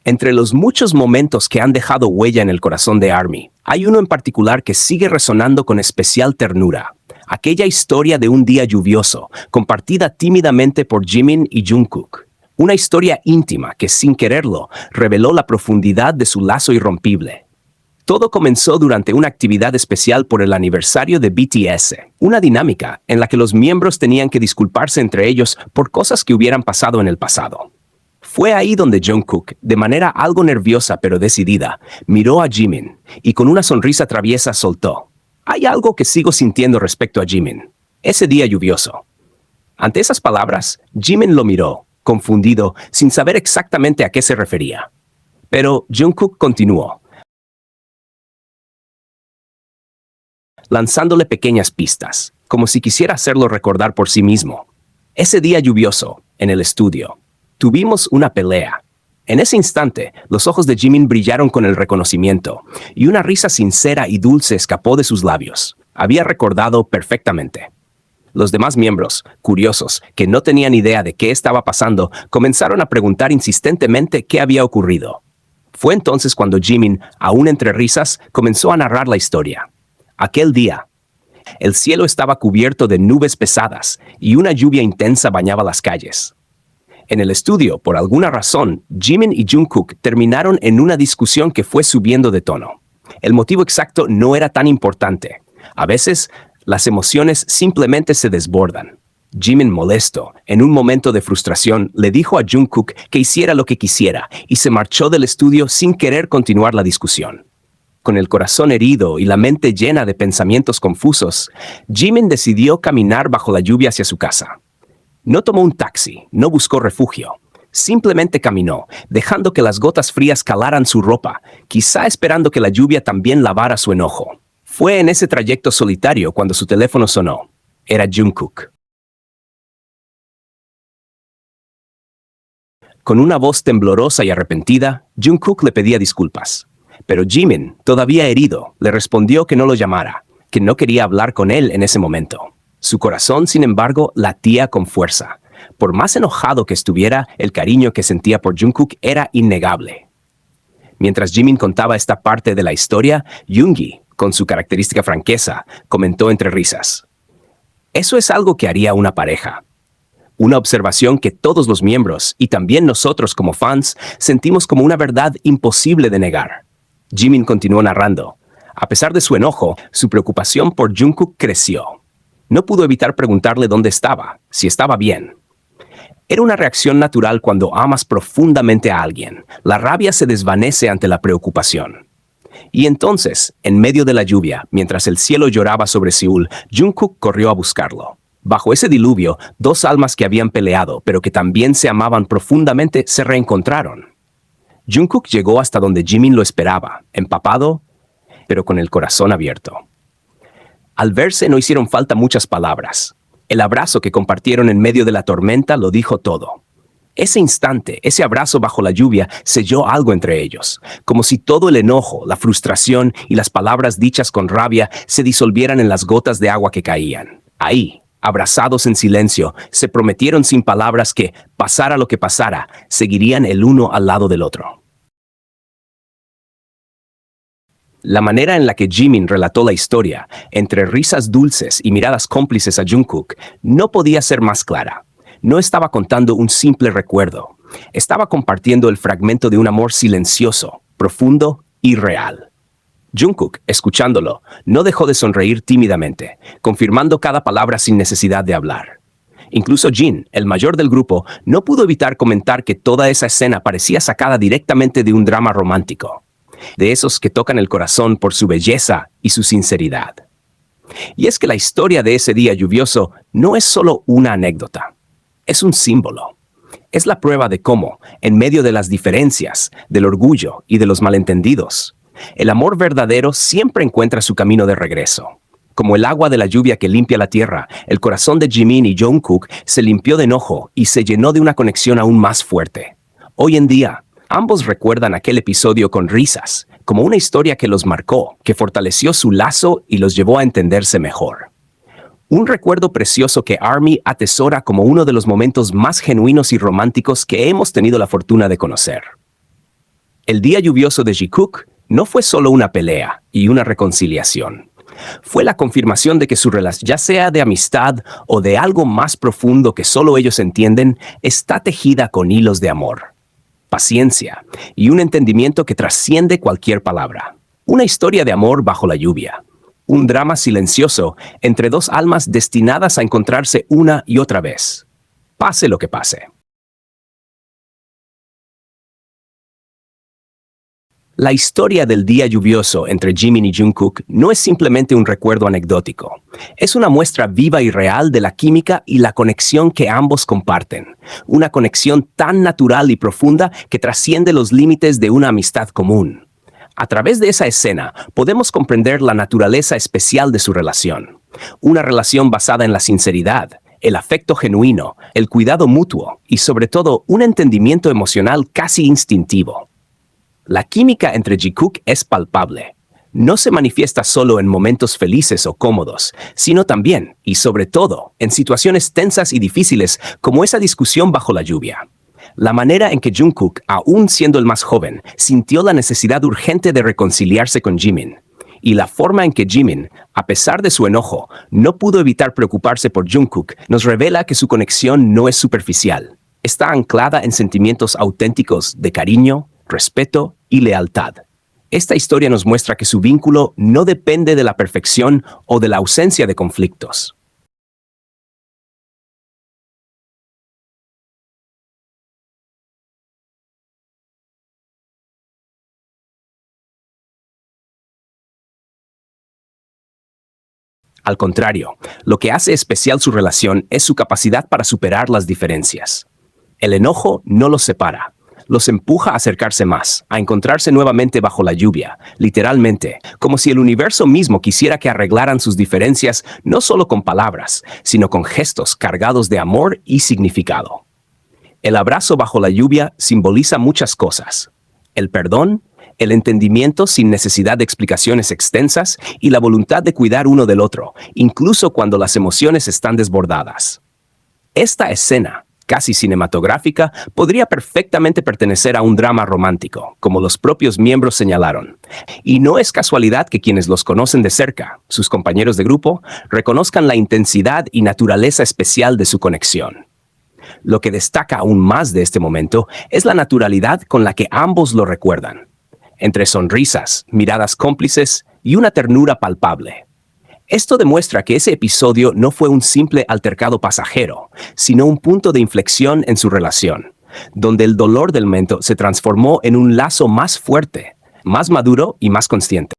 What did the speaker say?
Entre los muchos momentos que han dejado huella en el corazón de ARMY, hay uno en particular que sigue resonando con especial ternura. Aquella historia de un día lluvioso, compartida tímidamente por Jimin y Jungkook. Una historia íntima que, sin quererlo, reveló la profundidad de su lazo irrompible. Todo comenzó durante una actividad especial por el aniversario de BTS, una dinámica en la que los miembros tenían que disculparse entre ellos por cosas que hubieran pasado en el pasado. Fue ahí donde Jungkook, de manera algo nerviosa pero decidida, miró a Jimin y con una sonrisa traviesa soltó: «Hay algo que sigo sintiendo respecto a Jimin. Ese día lluvioso». Ante esas palabras, Jimin lo miró, confundido, sin saber exactamente a qué se refería. Pero Jungkook continuó, lanzándole pequeñas pistas, como si quisiera hacerlo recordar por sí mismo. Ese día lluvioso, en el estudio, tuvimos una pelea. En ese instante, los ojos de Jimin brillaron con el reconocimiento, y una risa sincera y dulce escapó de sus labios. Había recordado perfectamente. Los demás miembros, curiosos, que no tenían idea de qué estaba pasando, comenzaron a preguntar insistentemente qué había ocurrido. Fue entonces cuando Jimin, aún entre risas, comenzó a narrar la historia. Aquel día, el cielo estaba cubierto de nubes pesadas y una lluvia intensa bañaba las calles. En el estudio, por alguna razón, Jimin y Jungkook terminaron en una discusión que fue subiendo de tono. El motivo exacto no era tan importante. A veces, las emociones simplemente se desbordan. Jimin, molesto, en un momento de frustración, le dijo a Jungkook que hiciera lo que quisiera y se marchó del estudio sin querer continuar la discusión. Con el corazón herido y la mente llena de pensamientos confusos, Jimin decidió caminar bajo la lluvia hacia su casa. No tomó un taxi, no buscó refugio. Simplemente caminó, dejando que las gotas frías calaran su ropa, quizá esperando que la lluvia también lavara su enojo. Fue en ese trayecto solitario cuando su teléfono sonó. Era Jungkook. Con una voz temblorosa y arrepentida, Jungkook le pedía disculpas. Pero Jimin, todavía herido, le respondió que no lo llamara, que no quería hablar con él en ese momento. Su corazón, sin embargo, latía con fuerza. Por más enojado que estuviera, el cariño que sentía por Jungkook era innegable. Mientras Jimin contaba esta parte de la historia, Yoongi, con su característica franqueza, comentó entre risas: «Eso es algo que haría una pareja». Una observación que todos los miembros, y también nosotros como fans, sentimos como una verdad imposible de negar. Jimin continuó narrando. A pesar de su enojo, su preocupación por Jungkook creció. No pudo evitar preguntarle dónde estaba, si estaba bien. Era una reacción natural cuando amas profundamente a alguien. La rabia se desvanece ante la preocupación. Y entonces, en medio de la lluvia, mientras el cielo lloraba sobre Seúl, Jungkook corrió a buscarlo. Bajo ese diluvio, dos almas que habían peleado, pero que también se amaban profundamente, se reencontraron. Jungkook llegó hasta donde Jimin lo esperaba, empapado, pero con el corazón abierto. Al verse no hicieron falta muchas palabras. El abrazo que compartieron en medio de la tormenta lo dijo todo. Ese instante, ese abrazo bajo la lluvia, selló algo entre ellos, como si todo el enojo, la frustración y las palabras dichas con rabia se disolvieran en las gotas de agua que caían. Ahí, abrazados en silencio, se prometieron sin palabras que, pasara lo que pasara, seguirían el uno al lado del otro. La manera en la que Jimin relató la historia, entre risas dulces y miradas cómplices a Jungkook, no podía ser más clara. No estaba contando un simple recuerdo. Estaba compartiendo el fragmento de un amor silencioso, profundo y real. Jungkook, escuchándolo, no dejó de sonreír tímidamente, confirmando cada palabra sin necesidad de hablar. Incluso Jin, el mayor del grupo, no pudo evitar comentar que toda esa escena parecía sacada directamente de un drama romántico, de esos que tocan el corazón por su belleza y su sinceridad. Y es que la historia de ese día lluvioso no es solo una anécdota, es un símbolo. Es la prueba de cómo, en medio de las diferencias, del orgullo y de los malentendidos, el amor verdadero siempre encuentra su camino de regreso. Como el agua de la lluvia que limpia la tierra, el corazón de Jimin y Jungkook se limpió de enojo y se llenó de una conexión aún más fuerte. Hoy en día, ambos recuerdan aquel episodio con risas, como una historia que los marcó, que fortaleció su lazo y los llevó a entenderse mejor. Un recuerdo precioso que ARMY atesora como uno de los momentos más genuinos y románticos que hemos tenido la fortuna de conocer. El día lluvioso de Ji-kook no fue solo una pelea y una reconciliación. Fue la confirmación de que su relación, ya sea de amistad o de algo más profundo que solo ellos entienden, está tejida con hilos de amor, paciencia y un entendimiento que trasciende cualquier palabra. Una historia de amor bajo la lluvia. Un drama silencioso entre dos almas destinadas a encontrarse una y otra vez, pase lo que pase. La historia del día lluvioso entre Jimin y Jungkook no es simplemente un recuerdo anecdótico. Es una muestra viva y real de la química y la conexión que ambos comparten. Una conexión tan natural y profunda que trasciende los límites de una amistad común. A través de esa escena, podemos comprender la naturaleza especial de su relación. Una relación basada en la sinceridad, el afecto genuino, el cuidado mutuo y, sobre todo, un entendimiento emocional casi instintivo. La química entre Ji-kook es palpable. No se manifiesta solo en momentos felices o cómodos, sino también, y sobre todo, en situaciones tensas y difíciles como esa discusión bajo la lluvia. La manera en que Jungkook, aún siendo el más joven, sintió la necesidad urgente de reconciliarse con Jimin. Y la forma en que Jimin, a pesar de su enojo, no pudo evitar preocuparse por Jungkook, nos revela que su conexión no es superficial. Está anclada en sentimientos auténticos de cariño, respeto y lealtad. Esta historia nos muestra que su vínculo no depende de la perfección o de la ausencia de conflictos. Al contrario, lo que hace especial su relación es su capacidad para superar las diferencias. El enojo no los separa. Los empuja a acercarse más, a encontrarse nuevamente bajo la lluvia, literalmente, como si el universo mismo quisiera que arreglaran sus diferencias no solo con palabras, sino con gestos cargados de amor y significado. El abrazo bajo la lluvia simboliza muchas cosas: el perdón, el entendimiento sin necesidad de explicaciones extensas y la voluntad de cuidar uno del otro, incluso cuando las emociones están desbordadas. Esta escena, casi cinematográfica, podría perfectamente pertenecer a un drama romántico, como los propios miembros señalaron. Y no es casualidad que quienes los conocen de cerca, sus compañeros de grupo, reconozcan la intensidad y naturaleza especial de su conexión. Lo que destaca aún más de este momento es la naturalidad con la que ambos lo recuerdan, entre sonrisas, miradas cómplices y una ternura palpable. Esto demuestra que ese episodio no fue un simple altercado pasajero, sino un punto de inflexión en su relación, donde el dolor del momento se transformó en un lazo más fuerte, más maduro y más consciente.